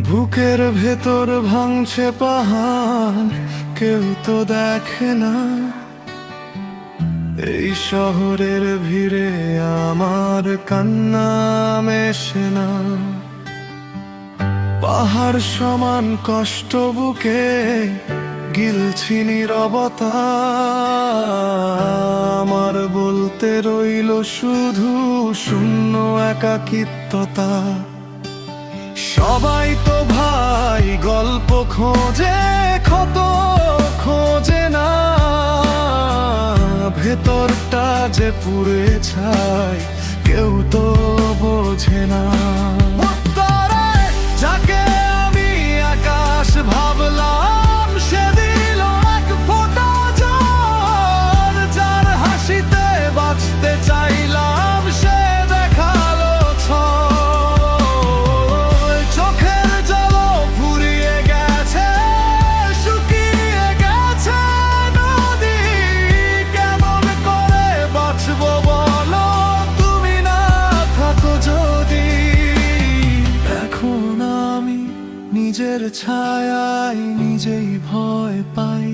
বুকের ভেতর ভাঙছে পাহাড়, কেউ তো দেখে না। এই শহরের ভিড়ে আমার কান্না মেশে না। পাহাড় সমান কষ্ট বুকে গিলছি নীরবতা। আমার বলতে রইল শুধু শূন্য একাকিত্বতা। সবাই তো ভাই গল্প খোঁজে, ক্ষত খোঁজে না। ভেতরটা যে পুড়ে ছাই কেউ তো বোঝে না। যাকে আমি আকাশ ভাবলাম, সে দিল এক ফোঁটা জল। যার হাসিতে বাঁচতে চাইলাম, সে দেখালো ছল। চোখের জল ফুরিয়ে গেছে, শুকিয়ে গেছে নদী। কেমন করে বাঁচবো বলো, তুমি না থাকো যদি। এখন আমি নিজের ছায়ায় নিজেই ভয় পাই।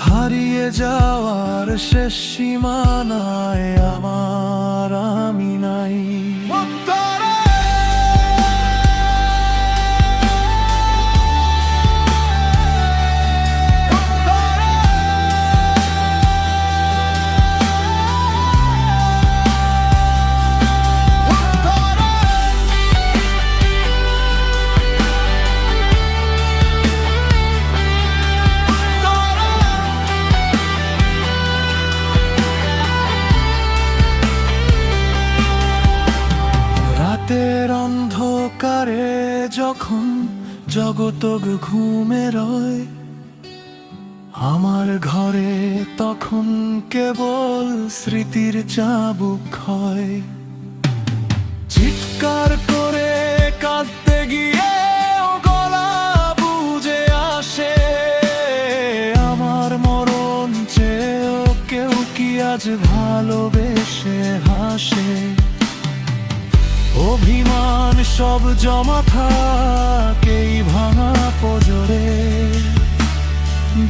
হারিয়ে যাওয়ার শেষ সীমানায় আমার আমি নাই। রাতের অন্ধকারে যখন জগতগ ঘুমে রয়, আমার ঘরে তখন কেবল স্মৃতির চাবুক হয়। চিৎকার করে কাঁদতে গিয়ে গলা বুঝে আসে। আমার মরণ চেয়েও কেউ কি আজ ভালোবেসে হাসে? অভিমান সব জমা থাকেই ভাঙা পজরে।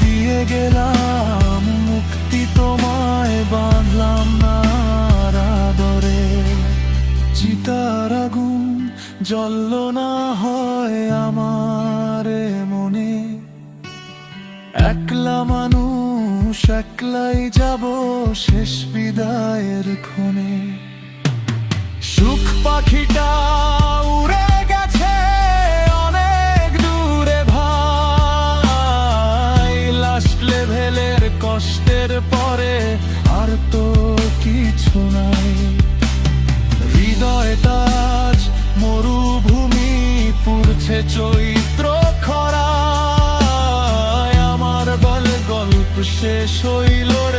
দিয়ে গেলাম মুক্তি, তোমায় বাঁধলাম না আদরে। চিতার আগুন জ্বলল না হয় আমার মনে। একলা মানুষ একলাই যাব শেষ বিদায়ের ক্ষণে। সুখ পাখিটা উড়ে গেছে অনেক দূরে ভাই। লাস্ট লেভেলের কষ্টের পরে আর তো কিছু নাই। হৃদয়টা আজ মরুভূমি, পুড়ছে চৈত্র খরায়। আমার গল্প শেষ হইল রে।